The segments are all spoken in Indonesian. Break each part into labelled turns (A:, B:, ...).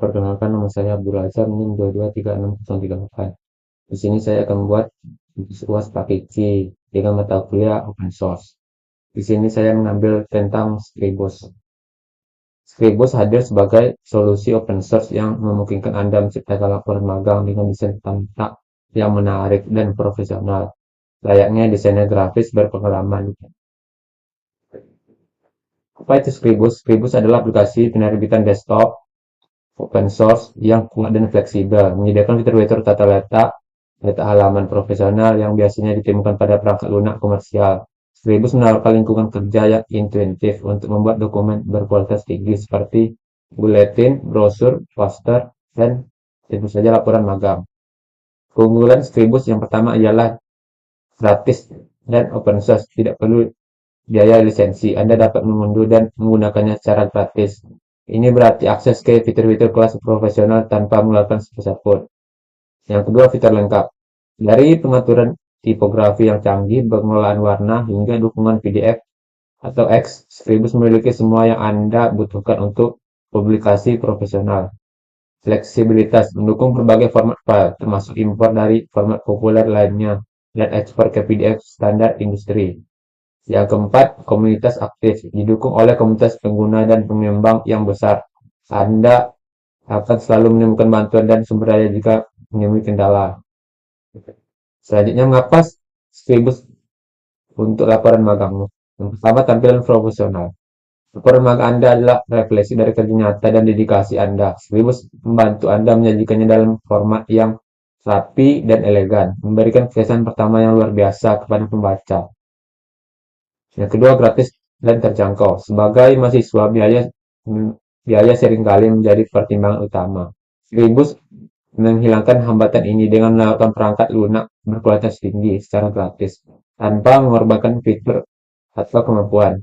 A: perkenalkan nama saya Abdul Azhar NIM 2236038. Di sini saya akan membuat UAS pakai C dengan mata kuliah open source. Di sini saya mengambil tentang Scribus. Scribus hadir sebagai solusi open source yang memungkinkan Anda menciptakan laporan magang dengan desain tampak yang menarik dan profesional, layaknya desainer grafis berpengalaman. Apa itu Scribus? Scribus adalah aplikasi penerbitan desktop open source yang kuat dan fleksibel, menyediakan fitur-fitur tata letak halaman profesional yang biasanya ditemukan pada perangkat lunak komersial. Scribus menawarkan lingkungan kerja yang intuitif untuk membuat dokumen berkualitas tinggi seperti buletin, brosur, poster, dan tentu saja laporan magang. Keunggulan Scribus yang pertama ialah gratis dan open source, tidak perlu biaya lisensi. Anda dapat mengunduh dan menggunakannya secara gratis. Ini berarti akses ke fitur-fitur kelas profesional tanpa mengeluarkan sebesar pun. Yang kedua, fitur lengkap. Dari pengaturan tipografi yang canggih, pengelolaan warna, hingga dukungan PDF atau X, Scribus memiliki semua yang Anda butuhkan untuk publikasi profesional. Fleksibilitas, mendukung berbagai format file, termasuk impor dari format populer lainnya, dan ekspor ke PDF standar industri. Yang keempat, komunitas aktif, didukung oleh komunitas pengguna dan pengembang yang besar. Anda akan selalu menemukan bantuan dan sumber daya jika menemui kendala. Selanjutnya, mengapa Scribus untuk laporan magangmu? Yang pertama, tampilan profesional. Laporan magang Anda adalah refleksi dari kerja nyata dan dedikasi Anda. Scribus membantu Anda menyajikannya dalam format yang rapi dan elegan, memberikan kesan pertama yang luar biasa kepada pembaca. Yang kedua, gratis dan terjangkau. Sebagai mahasiswa, biaya seringkali menjadi pertimbangan utama. Scribus menghilangkan hambatan ini dengan menawarkan perangkat lunak berkualitas tinggi secara gratis, tanpa mengorbankan fitur atau kemampuan.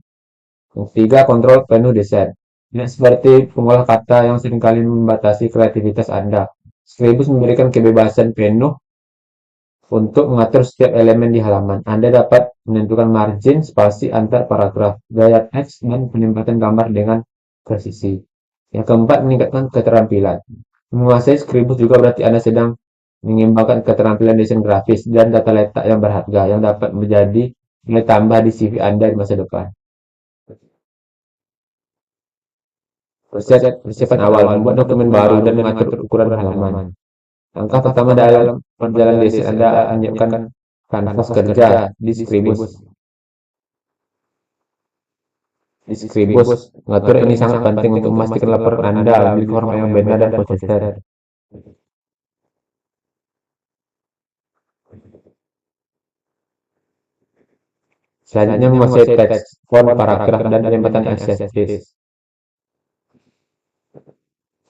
A: Yang ketiga, kontrol penuh desain. Tidak seperti pengolah kata yang seringkali membatasi kreativitas Anda. Scribus memberikan kebebasan penuh untuk mengatur setiap elemen di halaman. Anda dapat menentukan margin, spasi antar paragraf, gaya teks, dan penempatan gambar dengan presisi. Yang keempat, meningkatkan keterampilan. Menguasai Scribus juga berarti Anda sedang mengembangkan keterampilan desain grafis dan data letak yang berharga, yang dapat menjadi nilai tambah di CV Anda di masa depan. Persiapan awal, membuat dokumen baru dan mengatur ukuran halaman. Langkah pertama dalam perjalanan desain Anda menyiapkan kanvas kerja di Scribus. Mengatur ini sangat penting untuk memastikan laporan Anda memiliki format yang benar dan konsisten. Selanjutnya, menguasai teks, font, paragraf, dan penempatan estetis.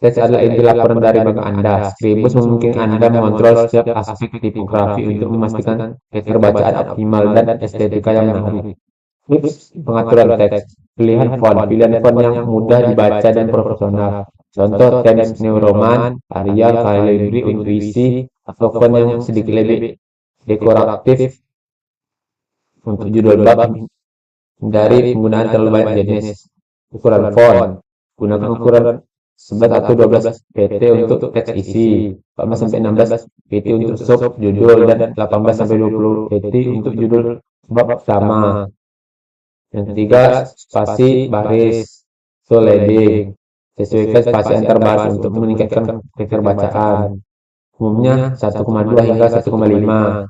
A: Teks adalah inti laporan dari magang Anda. Scribus memungkinkan Anda mengontrol setiap aspek tipografi untuk memastikan keterbacaan optimal dan estetika yang menarik. Tips pengaturan teks, pilihan font yang mudah dibaca dan profesional. Contoh Times New Roman, Arial, Calibri, Intuisi, atau font yang sedikit lebih dekoratif untuk judul bab. Hindari penggunaan terlalu banyak jenis. Ukuran font, gunakan ukuran 11 atau 12 pt untuk teks isi, 14 sampai 16 pt untuk sub judul, dan 18 sampai 20 pt untuk judul bab utama. Yang ketiga, spasi baris, leading. Sesuaikan spasi antar baris untuk meningkatkan keterbacaan. Umumnya 1,2 hingga 1,5.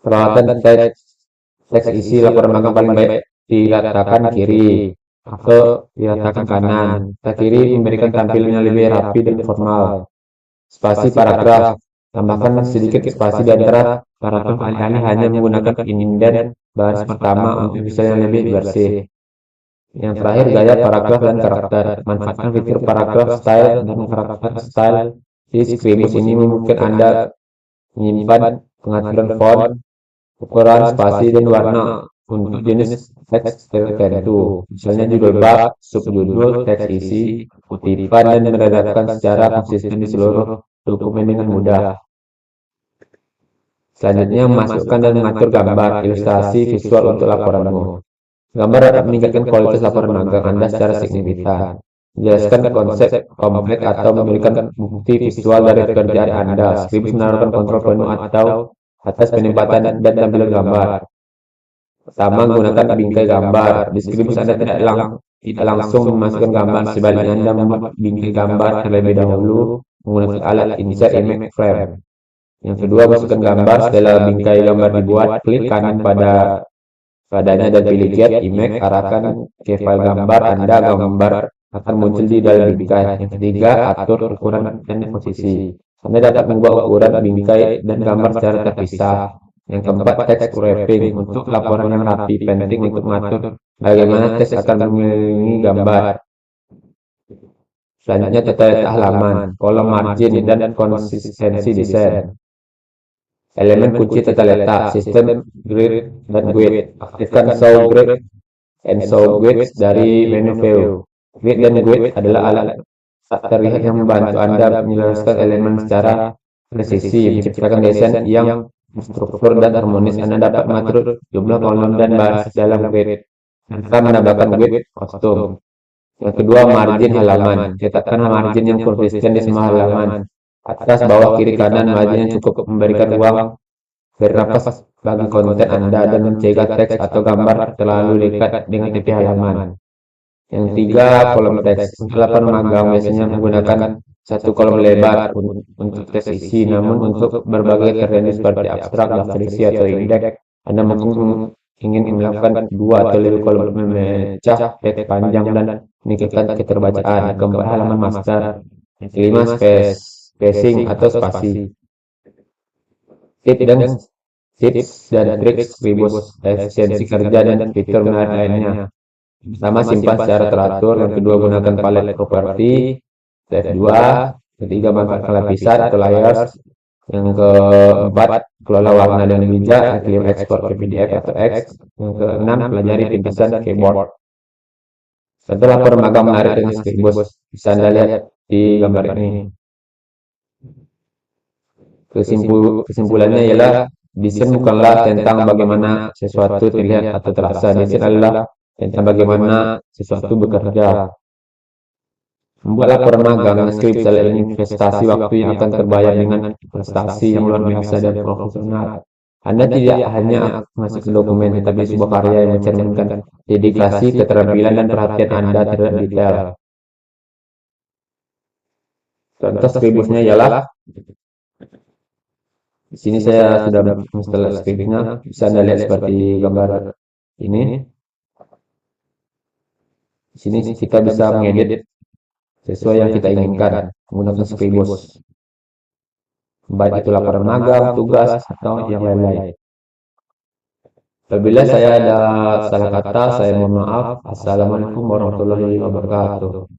A: Perawatan teks isi laporan magang paling baik diletakkan kiri atau diletakkan kanan. Kiri memberikan tampilan yang lebih rapi dan formal. Spasi paragraf, tambahkan sedikit spasi di antara paragraf alih-alih hanya menggunakan indent baris pertama untuk bisa yang lebih bersih. Yang terakhir, gaya paragraf dan karakter. Manfaatkan fitur paragraf style dan karakter style di Scribus. Ini memungkinkan Anda menyimpan pengaturan font, ukuran, spasi, dan warna untuk jenis teks tertentu, misalnya judul bab, subjudul, teks isi, kutipan, dan meredakkan secara konsisten di seluruh dokumen dengan mudah. Selanjutnya, masukkan dan mengatur gambar, ilustrasi, visual untuk laporanmu. Gambar dapat meningkatkan kualitas laporan magang Anda secara signifikan. Menjelaskan konsep kompleks atau memberikan bukti visual dari pekerjaan Anda. Skribus menaruhkan kontrol penuh atau atas penempatan dan tampilan gambar. Pertama, gunakan bingkai gambar. Di Skribus Anda tidak langsung memasukkan gambar, sebaliknya Anda membuat bingkai gambar terlebih dahulu menggunakan alat insert image frame. Yang kedua, masukkan gambar. Setelah bingkai gambar dibuat, klik kanan padanya dan pilih Get Image. Arahkan ke file gambar Anda. Gambar akan muncul di dalam bingkai. Yang ketiga, atur ukuran dan posisi. Anda dapat mengubah ukuran bingkai dan gambar secara terpisah. Yang keempat, text wrapping. Untuk laporan yang rapi, penting untuk mengatur bagaimana teks akan mengelilingi gambar. Selanjutnya, tata letak halaman, kolom margin, dan konsistensi desain. Elemen kunci tata letak, sistem grid dan width. Aktifkan show grid and show width dari menu view. Grid dan width adalah alat tak terlihat yang membantu Anda menjelaskan elemen secara presisi, menciptakan desain yang struktur dan harmonis. Anda dapat mengatur jumlah kolom dan baris dalam grid, serta menambahkan width kostum. Yang kedua, margin halaman. Tetapkan margin yang konsisten di semua halaman. Atas, bawah, kiri, kanan, margin yang cukup memberikan ruang bernapas bagi konten Anda dan mencegah teks atau gambar terlalu dekat dengan tepi halaman. Yang tiga, kolom teks. Laporan magang biasanya menggunakan satu kolom lebar untuk teks isi, namun untuk berbagai tertentu seperti abstrak, daftar isi, atau indeks, Anda mungkin ingin melakukan dua atau lebih kolom memecah teks panjang dan meningkatkan keterbacaan. Keempat, halaman master. Yang kelima, spacing atau spasi. Tips dan trik Skribus, efisiensi kerja dan fitur menarik lainnya. Pertama, simpan secara teratur. Yang kedua, gunakan palet properti. Step 2. Ketiga, manfaatkan lapisan atau layers. Yang keempat, kelola warna dan bijak. Yang ekspor ke PDF atau X. Yang keenam, pelajari pimpisan keyboard. Setelah laporan magang menarik dengan Skribus, bisa Anda lihat di gambar ini. Kesimpulannya ialah desain bukanlah tentang bagaimana sesuatu terlihat atau terasa. Desain adalah tentang bagaimana sesuatu bekerja. Membuat laporan magang skrip adalah investasi waktu yang akan terbayar dengan prestasi yang luar biasa dan profesional. Anda tidak hanya masuk ke dokumen, tetapi sebuah karya yang mencerminkan dedikasi, keterampilan, dan perhatian Anda terhadap detail. Contoh skribusnya ialah di sini saya sudah install skripnya, bisa Anda lihat seperti gambar ini. Di sini kita bisa mengedit sesuai yang kita inginkan menggunakan Skribus. Baik itu laporan magang, tugas, atau yang lain-lain. Apabila saya ada salah kata, saya mohon maaf. Assalamualaikum warahmatullahi wabarakatuh.